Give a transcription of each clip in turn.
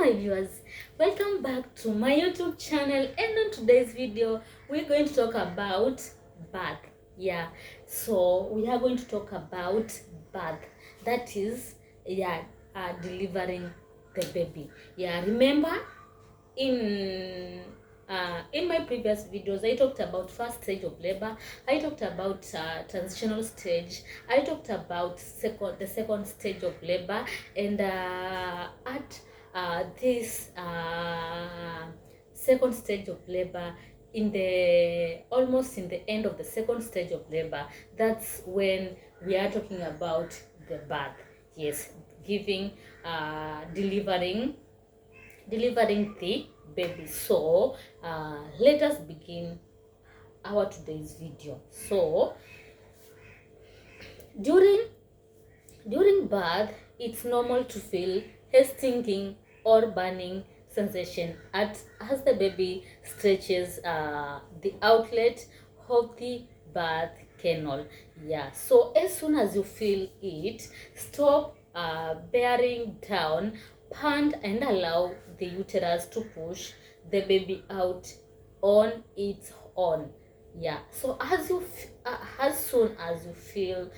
my viewers, welcome back to my YouTube channel, and on today's video we're going to talk about birth. So we are going to talk about birth, that is delivering the baby. Remember in my previous videos I talked about first stage of labor, I talked about transitional stage, I talked about the second stage of labor, and at this second stage of labor, almost in the end of the second stage of labor, that's when we are talking about the birth. Yes, delivering the baby. So let us begin our today's video. So during birth, it's normal to feel a stinging or burning sensation as the baby stretches the outlet of the birth canal. So as soon as you feel it, stop bearing down, pant, and allow the uterus to push the baby out on its own. So as soon as you feel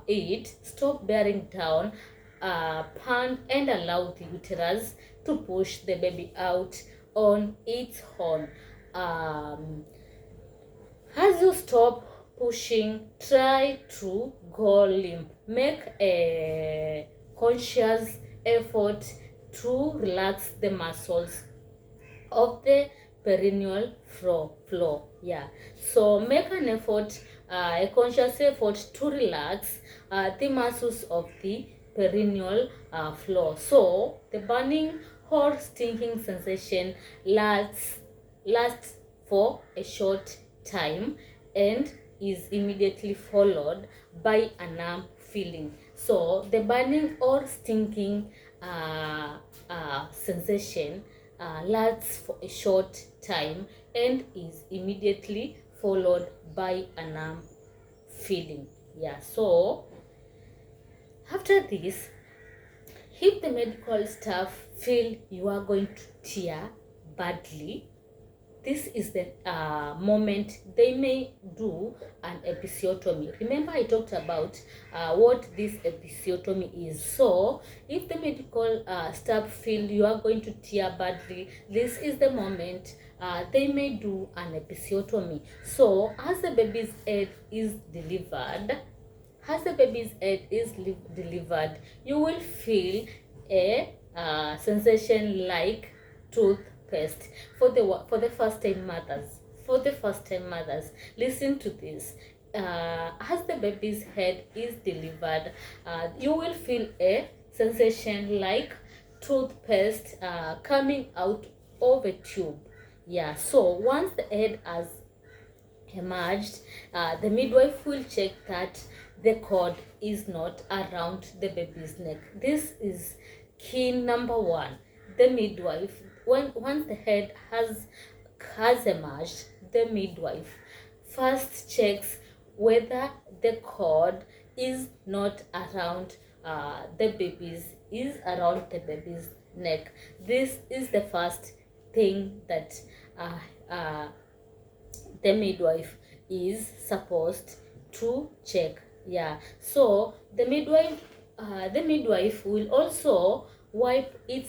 it, stop bearing down, pant, and allow the uterus to push the baby out on its own. As you stop pushing, try to go limp. Make a conscious effort to relax the muscles of the perineal floor. So make an effort, a conscious effort to relax the muscles of the perineal floor. So the burning or stinging sensation lasts for a short time and is immediately followed by a numb feeling. So the burning or stinging sensation lasts for a short time and is immediately followed by a numb feeling. So after this, if the medical staff feel you are going to tear badly, this is the moment they may do an episiotomy. Remember, I talked about what this episiotomy is. So if the medical staff feel you are going to tear badly, this is the moment they may do an episiotomy. So as the baby's head is delivered, you will feel a sensation like toothpaste. For the first time mothers, listen to this. As the baby's head is delivered, you will feel a sensation like toothpaste coming out of a tube. So once the head has emerged, the midwife will check that the cord is not around the baby's neck. This is key number one. The midwife, once the head has emerged, the midwife first checks whether the cord is not around the baby's neck. This is the first thing that the midwife is supposed to check. So the midwife will also wipe the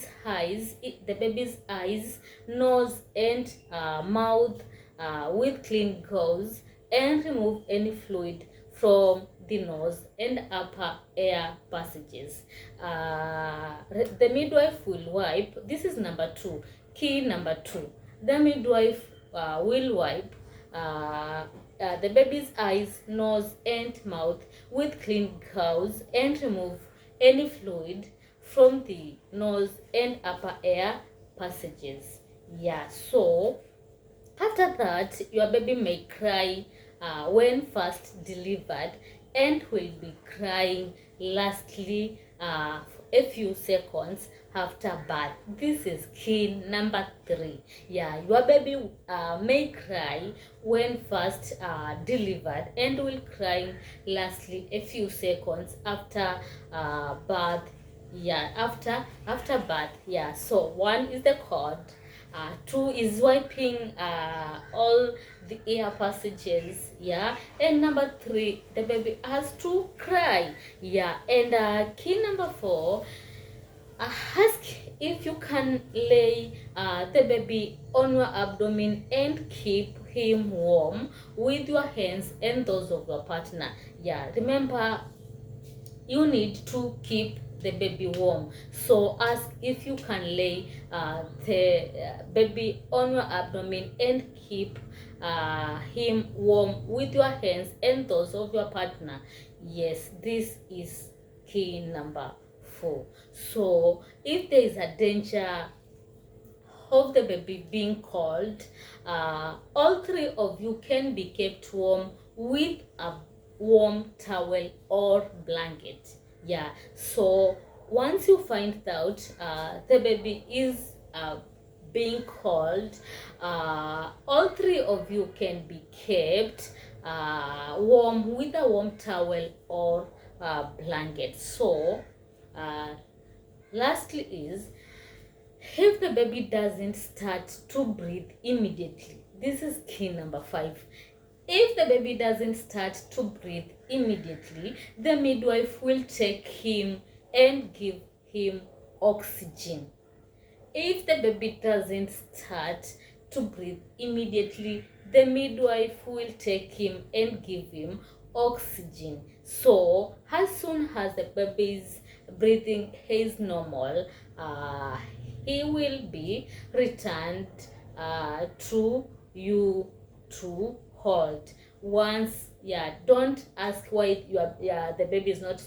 baby's eyes, nose, and mouth with clean gauze and remove any fluid from the nose and upper air passages. The midwife will wipe. This is number two. Key number two. The midwife will wipe the baby's eyes, nose, and mouth with clean gauze and remove any fluid from the nose and upper air passages. So after that, your baby may cry when first delivered and will be crying lastly a few seconds after birth. This is key number three. Your baby may cry when first delivered and will cry lastly a few seconds after birth Yeah, after birth. Yeah, so one is the cord, two is wiping all the air passages, yeah, and number three, the baby has to cry, yeah, and key number four, ask if you can lay the baby on your abdomen and keep him warm with your hands and those of your partner. Yeah, remember, you need to keep the baby warm, so ask if you can lay the baby on your abdomen and keep him warm with your hands and those of your partner. Yes, this is key number four. So if there is a danger of the baby being cold, all three of you can be kept warm with a warm towel or blanket. Yeah, so once you find out the baby is being cold, all three of you can be kept warm with a warm towel or blanket. So lastly is, if the baby doesn't start to breathe immediately, this is key number five. If the baby doesn't start to breathe immediately, the midwife will take him and give him oxygen. If the baby doesn't start to breathe immediately, the midwife will take him and give him oxygen. So as soon as the baby's breathing is normal, he will be returned to you to hold. Once, yeah, don't ask why the baby is not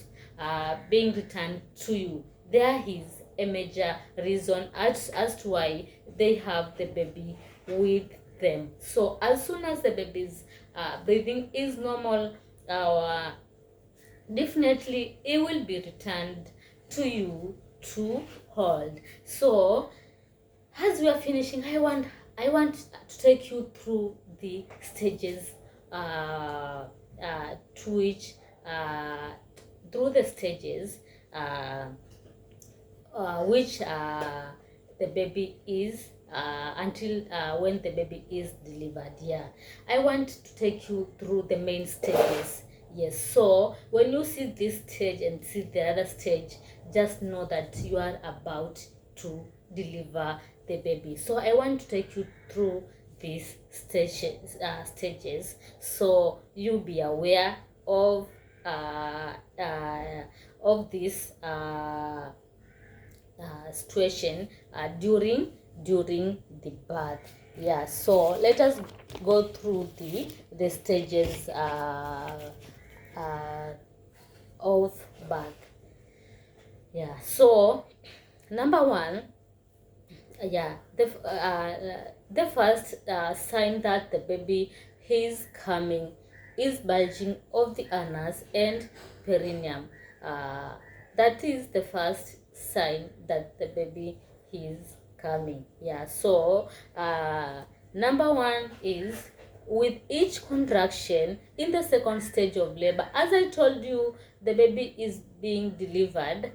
being returned to you. There is a major reason as to why they have the baby with them. So as soon as the baby's breathing is normal, definitely it will be returned to you to hold. So as we are finishing, I want to take you through the stages to which through the stages which the baby is until when the baby is delivered. Yeah, I want to take you through the main stages. Yes, so when you see this stage and see the other stage, just know that you are about to deliver the baby. So I want to take you through these stages, so you be aware uh, uh, of this situation during the birth. Yeah, so let us go through the stages of birth. Yeah, so number one, the first sign that the baby is coming is bulging of the anus and perineum. That is the first sign that the baby is coming. Yeah, so number one is with each contraction in the second stage of labor. As I told you, the baby is being delivered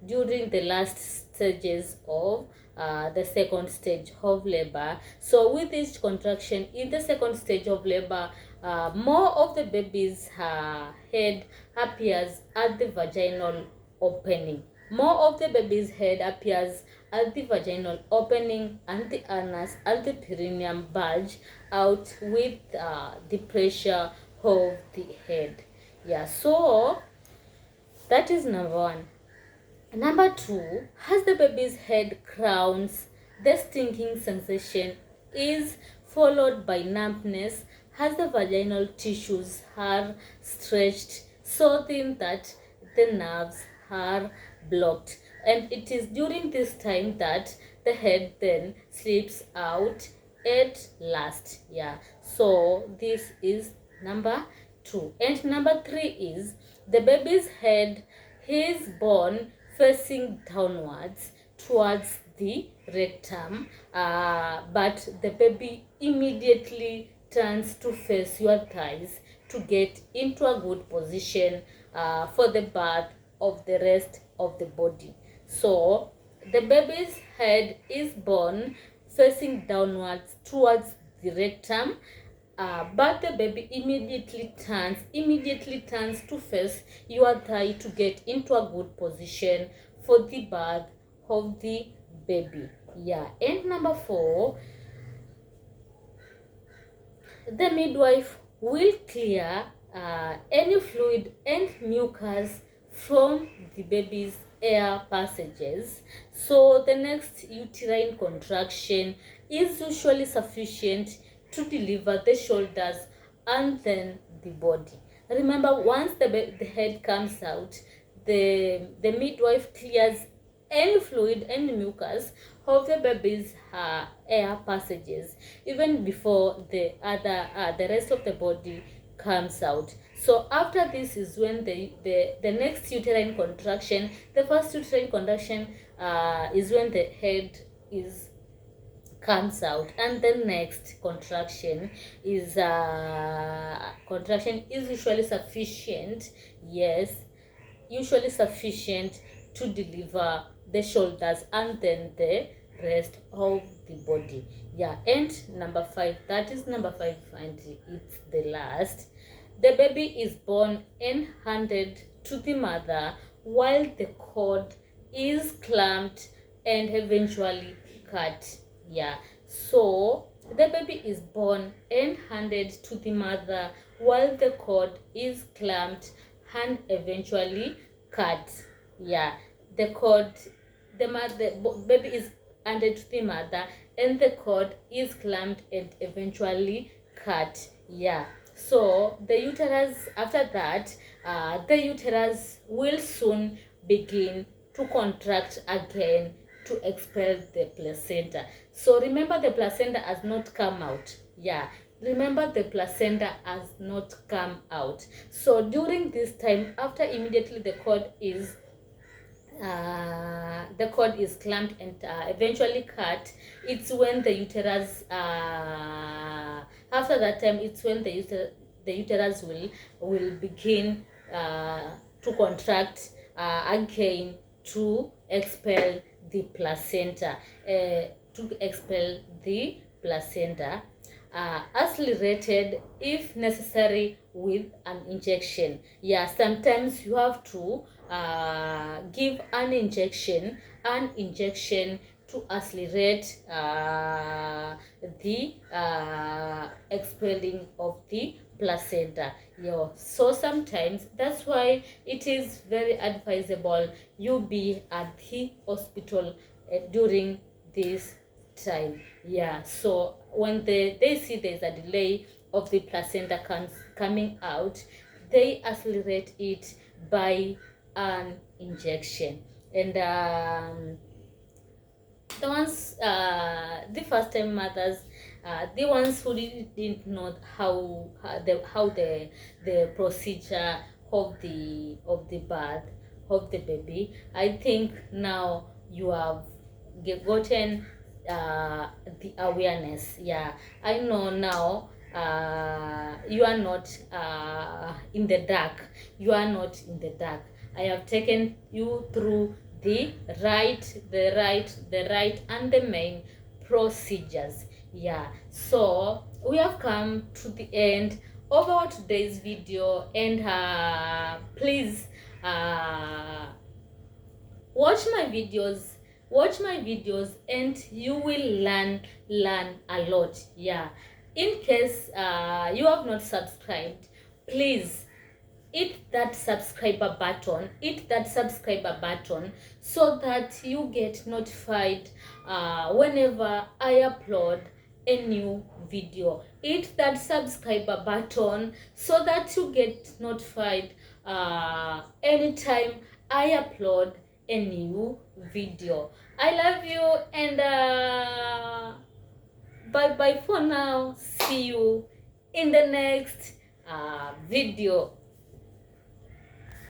during the last stages of the second stage of labor. So with each contraction in the second stage of labor, more of the baby's head appears at the vaginal opening. More of the baby's head appears at the vaginal opening, and the anus and the perineum bulge out with the pressure of the head. Yeah, so that is number one. Number two, as the baby's head crowns, the stinging sensation is followed by numbness as the vaginal tissues are stretched so thin that the nerves are blocked. And it is during this time that the head then slips out at last. Yeah, so this is number two. And number three is the baby's head is born facing downwards towards the rectum, but the baby immediately turns to face your thighs to get into a good position for the birth of the rest of the body. So the baby's head is born facing downwards towards the rectum, but the baby immediately turns to face your thigh to get into a good position for the birth of the baby. Yeah. And number 4, the midwife will clear any fluid and mucus from the baby's air passages. So the next uterine contraction is usually sufficient to deliver the shoulders and then the body. Remember, once the head comes out, the midwife clears any fluid and mucus of the baby's air passages even before the rest of the body comes out. So after this is when the next uterine contraction, the first uterine contraction is when the head comes out, and the next contraction is usually sufficient, yes, usually sufficient to deliver the shoulders and then the rest of the body. Yeah. And number 5, that is number 5, and it's the last. The baby is born and handed to the mother while the cord is clamped and eventually cut. Yeah. So the baby is born and handed to the mother while the cord is clamped and eventually cut. Yeah. The baby is handed to the mother and the cord is clamped and eventually cut. Yeah. So the uterus, after that, the uterus will soon begin to contract again to expel the placenta. So remember, the placenta has not come out. Yeah. Remember, the placenta has not come out. So during this time, after immediately the cord is clamped and eventually cut, it's when the uterus after that time, it's when the uterus will begin to contract again to expel the placenta, accelerated if necessary with an injection. Yeah, sometimes you have to give an injection to accelerate the expelling of the placenta. Yeah. So sometimes that's why it is very advisable you be at the hospital during this time. Yeah. So when they see there's a delay of the placenta coming out, they accelerate it by an injection. And the ones, the first time mothers, the ones who didn't know how the procedure of the birth of the baby, I think now you have gotten the awareness. Yeah, I know now you are not in the dark. You are not in the dark. I have taken you through the right and the main procedures. Yeah. So we have come to the end of our today's video, and please watch my videos and you will learn a lot. Yeah. In case you have not subscribed, please hit that subscriber button so that you get notified whenever I upload a new video. Hit that subscriber button so that you get notified anytime I upload a new video. I love you, and bye bye for now. See you in the next video.